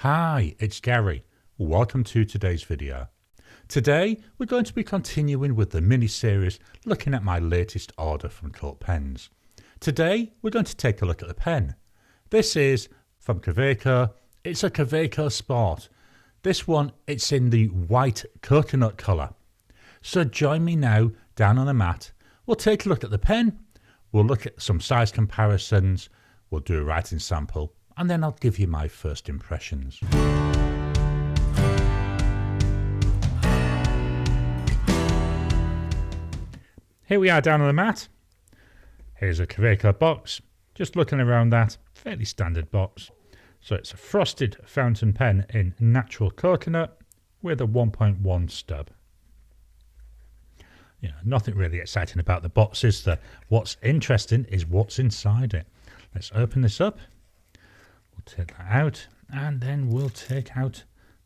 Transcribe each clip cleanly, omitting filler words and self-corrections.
Hi, it's Gary. Welcome to today's video. Today we're going to be continuing with the mini-series looking at my latest order from Cult Pens. Today we're going to take a look at the pen. This is from Kaweco. It's a Kaweco Sport. This one, it's in the white coconut colour. So join me now down on the mat. We'll take a look at the pen. We'll look at some size comparisons. We'll do a writing sample. And then I'll give you my first impressions. Here we are down on the mat. Here's a Kaweco box. Just looking around that, fairly standard box. So it's a frosted fountain pen in natural coconut with a 1.1 stub. Yeah, nothing really exciting about the box, is there? What's interesting is what's inside it. Let's open this up. Take that out, and then we'll take out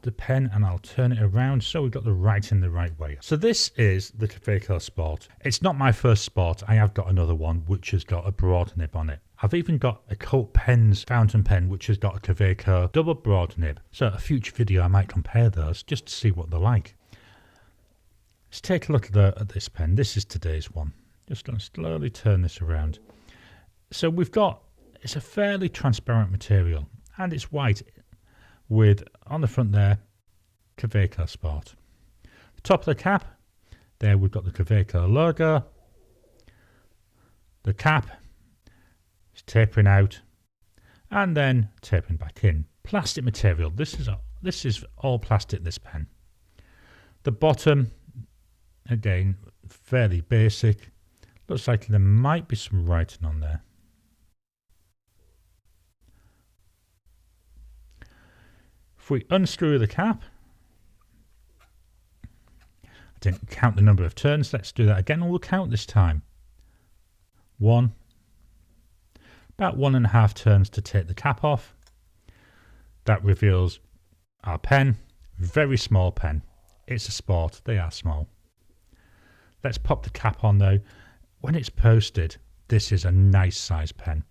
the pen and I'll turn it around so we've got the writing the right way. So this is the Kaweco Sport. It's not my first Sport. I have got another one which has got a broad nib on it. I've even got a Cult Pens fountain pen which has got a Kaweco double broad nib. So a future video I might compare those just to see what they're like. Let's take a look at this pen. This is today's one. Just going to slowly turn this around. So we've got, it's a fairly transparent material and it's white with, on the front there, Kaweco Sport. The top of the cap, there we've got the Kaweco logo. The cap is tapering out and then tapering back in. Plastic material, this is all plastic, this pen. The bottom, again, fairly basic. Looks like there might be some writing on there. If we unscrew the cap, I didn't count the number of turns. Let's do that again and we'll count this time. One, about 1.5 turns to take the cap off. That reveals our pen. Very small pen. It's a Sport. They are small. Let's pop the cap on though. When it's posted, this is a nice size pen.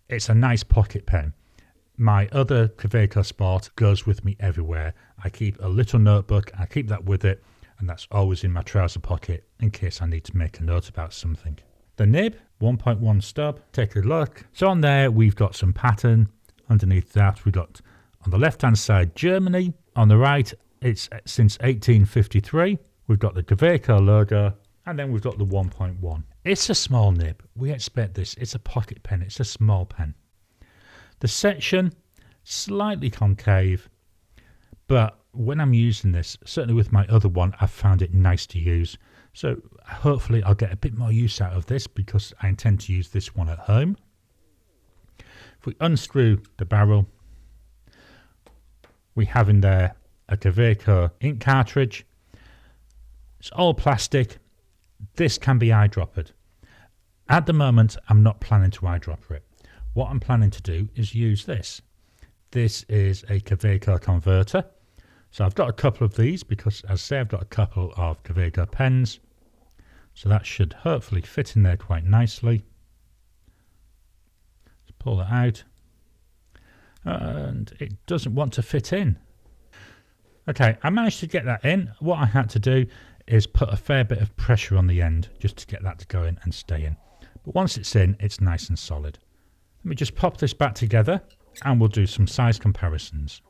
It's a nice pocket pen. My other Kaweco Sport goes with me everywhere. I keep a little notebook, I keep that with it, and that's always in my trouser pocket in case I need to make a note about something. The nib, 1.1 stub, take a look. So on there we've got some pattern. Underneath that we've got, on the left hand side, Germany. On the right, it's since 1853. We've got the Kaweco logo, and then we've got the 1.1. It's a small nib. We expect this. It's a pocket pen. It's a small pen. The section, slightly concave, but when I'm using this, certainly with my other one, I've found it nice to use. So hopefully I'll get a bit more use out of this because I intend to use this one at home. If we unscrew the barrel, we have in there a Kaweco ink cartridge. It's all plastic. This can be eyedroppered. At the moment, I'm not planning to eyedropper it. What I'm planning to do is use this. This is a Kaweco converter. So I've got a couple of these because, as I say, I've got a couple of Kaweco pens. So that should hopefully fit in there quite nicely. Let's pull that out. And it doesn't want to fit in. Okay, I managed to get that in. What I had to do is put a fair bit of pressure on the end just to get that to go in and stay in. But once it's in, it's nice and solid. Let me just pop this back together and we'll do some size comparisons.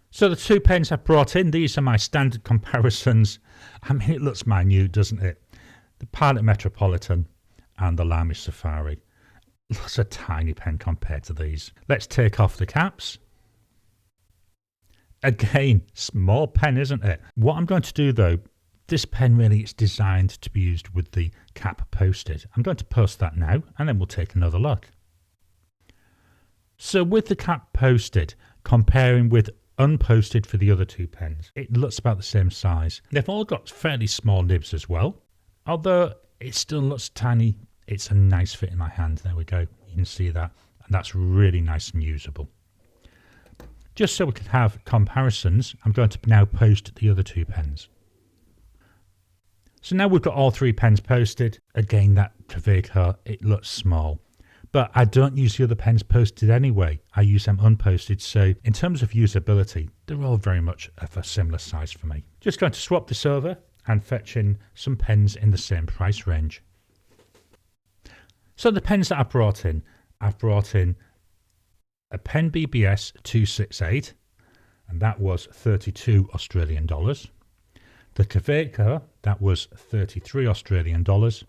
So the two pens I've brought in, these are my standard comparisons. I mean, it looks minute, doesn't it? The Pilot Metropolitan and the Lamy Safari. That's a tiny pen compared to these. Let's take off the caps. Again, small pen, isn't it? What I'm going to do though, this pen really is designed to be used with the cap posted. I'm going to post that now and then we'll take another look. So with the cap posted, comparing with unposted for the other two pens, it looks about the same size. They've all got fairly small nibs as well. Although it still looks tiny, it's a nice fit in my hand. There we go. You can see that. And that's really nice and usable. Just so we can have comparisons, I'm going to now post the other two pens. So now we've got all three pens posted. Again, that Kaweco, it looks small. But I don't use the other pens posted anyway. I use them unposted, so in terms of usability, they're all very much of a similar size for me. Just going to swap this over and fetch in some pens in the same price range. So the pens that I've brought in a pen BBS 268, and that was 32 Australian dollars. The Kaweco, that was 33 Australian dollars.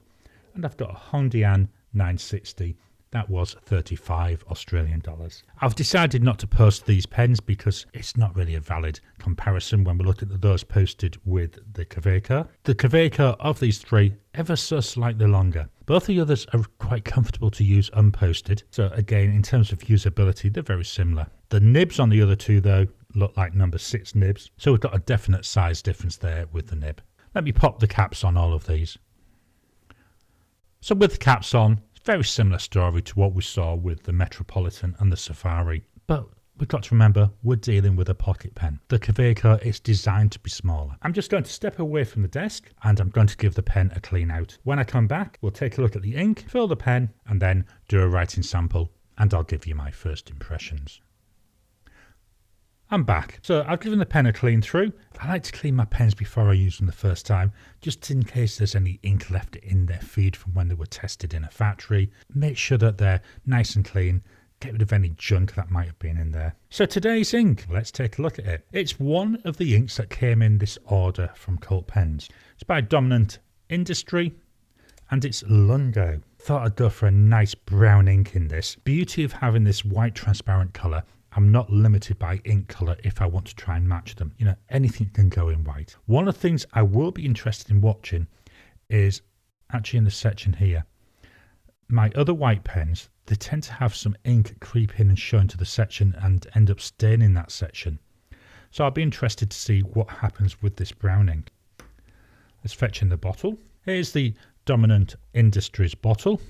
And I've got a Hondian 960, that was 35 Australian dollars. I've decided not to post these pens because it's not really a valid comparison when we look at those posted with the Kaweco. The Kaweco of these three, ever so slightly longer. Both the others are quite comfortable to use unposted. So again, in terms of usability, they're very similar. The nibs on the other two though look like number 6 nibs. So we've got a definite size difference there with the nib. Let me pop the caps on all of these. So with the caps on, very similar story to what we saw with the Metropolitan and the Safari. But we've got to remember, we're dealing with a pocket pen. The Kaweco is designed to be smaller. I'm just going to step away from the desk and I'm going to give the pen a clean out. When I come back, we'll take a look at the ink, fill the pen, and then do a writing sample, and I'll give you my first impressions. I'm back. So I've given the pen a clean through. I like to clean my pens before I use them the first time, just in case there's any ink left in their feed from when they were tested in a factory. Make sure that they're nice and clean. Get rid of any junk that might have been in there. So today's ink, let's take a look at it. It's one of the inks that came in this order from Cult Pens. It's by Dominant Industry and it's Lungo. Thought I'd go for a nice brown ink in this. Beauty of having this white transparent colour. I'm not limited by ink colour if I want to try and match them. You know, anything can go in white. One of the things I will be interested in watching is actually in the section here. My other white pens, they tend to have some ink creep in and show into the section and end up staining that section. So I'll be interested to see what happens with this brown ink. Let's fetch in the bottle. Here's the Dominant Industries bottle.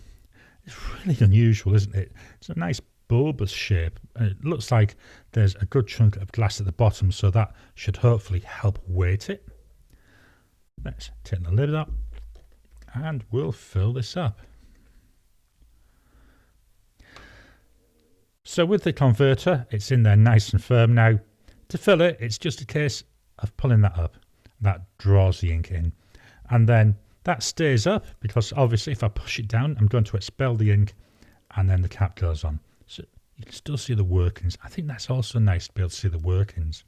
It's really unusual, isn't it? It's a nice bulbous shape. It looks like there's a good chunk of glass at the bottom, so that should hopefully help weight it. Let's take the lid up and we'll fill this up. So with the converter, it's in there nice and firm now. To fill it, it's just a case of pulling that up. That draws the ink in. And then that stays up because obviously if I push it down, I'm going to expel the ink and then the cap goes on. So you can still see the workings. I think that's also nice to be able to see the workings.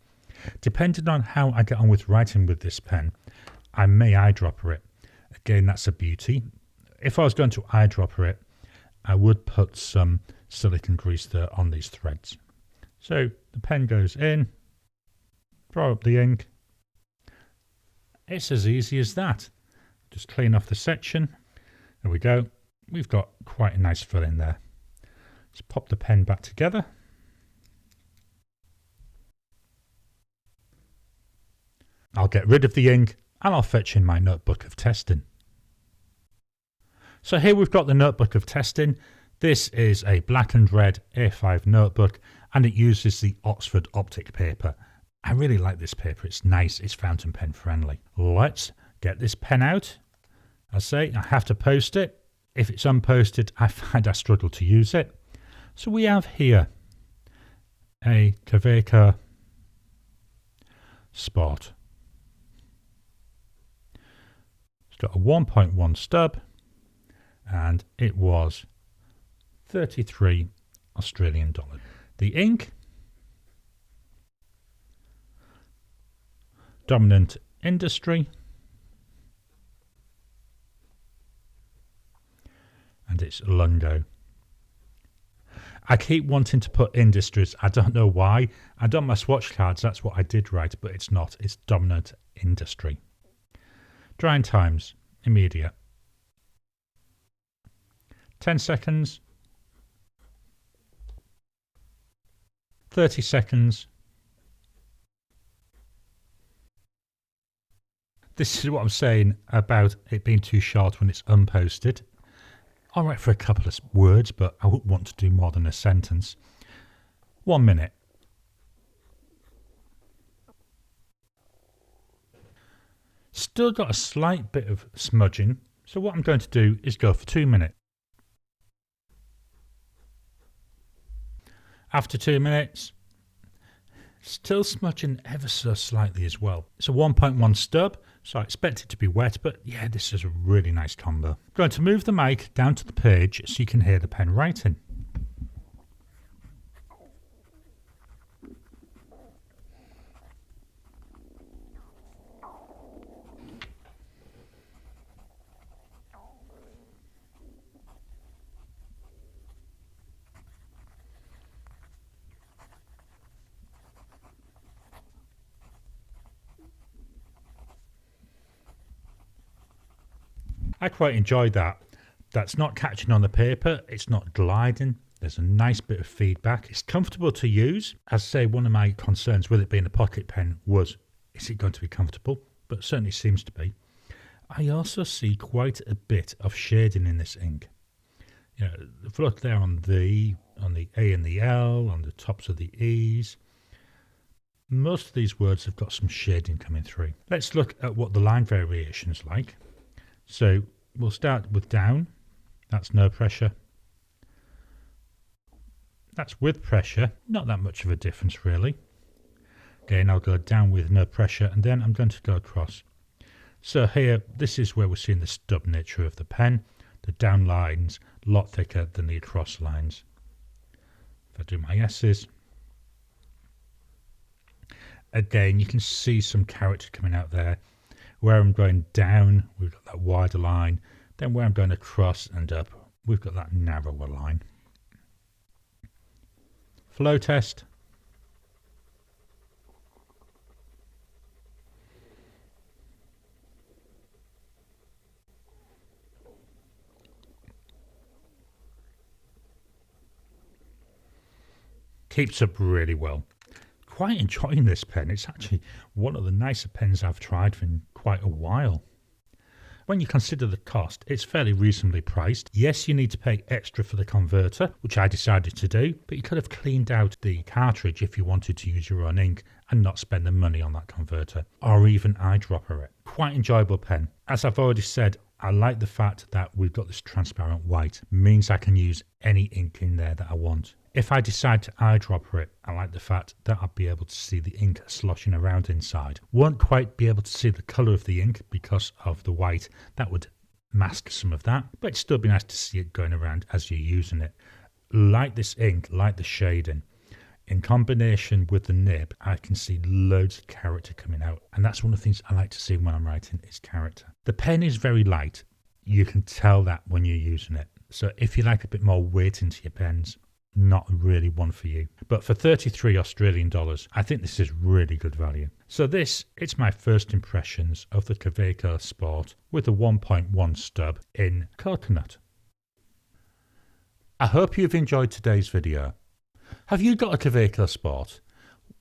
Depending on how I get on with writing with this pen, I may eyedropper it. Again, that's a beauty. If I was going to eyedropper it, I would put some silicone grease there on these threads. So the pen goes in, draw up the ink. It's as easy as that. Just clean off the section. There we go. We've got quite a nice fill in there. Let's pop the pen back together. I'll get rid of the ink and I'll fetch in my notebook of testing. So here we've got the notebook of testing. This is a black and red A5 notebook and it uses the Oxford Optic paper. I really like this paper. It's nice. It's fountain pen friendly. Let's get this pen out. I say I have to post it. If it's unposted, I find I struggle to use it. So we have here a Kaweco Sport. It's got a 1.1 stub and it was 33 Australian dollars. The ink, Dominant Industry, and it's Lungo. I keep wanting to put Industries. I don't know why. And on my swatch cards, that's what I did write, but it's not. It's Dominant Industry. Drying times, immediate. 10 seconds. 30 seconds. This is what I'm saying about it being too short when it's unposted. I'll write for a couple of words, but I wouldn't want to do more than a sentence. 1 minute. Still got a slight bit of smudging, so what I'm going to do is go for 2 minutes. After 2 minutes, still smudging ever so slightly as well. It's a 1.1 stub, so I expect it to be wet, but yeah, this is a really nice combo. I'm going to move the mic down to the page so you can hear the pen writing. I quite enjoyed that. That's not catching on the paper, it's not gliding, there's a nice bit of feedback, it's comfortable to use. As I say, one of my concerns with it being a pocket pen was, is it going to be comfortable? But it certainly seems to be. I also see quite a bit of shading in this ink. You know, if you look there on the A and the L, on the tops of the E's, most of these words have got some shading coming through. Let's look at what the line variation is like. So we'll start with down, that's no pressure. That's with pressure, not that much of a difference really. Again, I'll go down with no pressure and then I'm going to go across. So here, this is where we're seeing the stub nature of the pen. The down lines, a lot thicker than the across lines. If I do my S's, again, you can see some character coming out there. Where I'm going down, we've got that wider line. Then where I'm going across and up, we've got that narrower line. Flow test. Keeps up really well. Quite enjoying this pen. It's actually one of the nicer pens I've tried for quite a while. When you consider the cost, it's fairly reasonably priced. Yes, you need to pay extra for the converter, which I decided to do, but you could have cleaned out the cartridge if you wanted to use your own ink and not spend the money on that converter, or even eyedropper it. Quite enjoyable pen. As I've already said, I like the fact that we've got this transparent white. It means I can use any ink in there that I want. If I decide to eyedropper it, I like the fact that I'll be able to see the ink sloshing around inside. Won't quite be able to see the colour of the ink because of the white. That would mask some of that, but it'd still be nice to see it going around as you're using it. Like this ink, like the shading. In combination with the nib, I can see loads of character coming out. And that's one of the things I like to see when I'm writing is character. The pen is very light. You can tell that when you're using it. So if you like a bit more weight into your pens, not really one for you. But for 33 Australian dollars, I think this is really good value. So it's my first impressions of the Kaweco Sport with the 1.1 stub in coconut. I hope you've enjoyed today's video. Have you got a Kaweco Sport?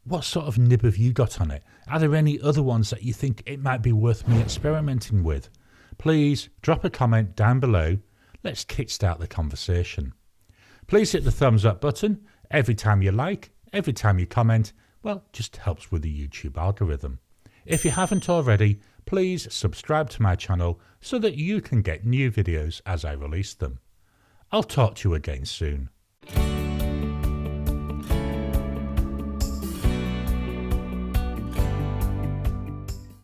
What sort of nib have you got on it? Are there any other ones that you think it might be worth me experimenting with? Please drop a comment down below. Let's kickstart the conversation. Please hit the thumbs up button. Every time you like, every time you comment, well, just helps with the YouTube algorithm. If you haven't already, please subscribe to my channel so that you can get new videos as I release them. I'll talk to you again soon.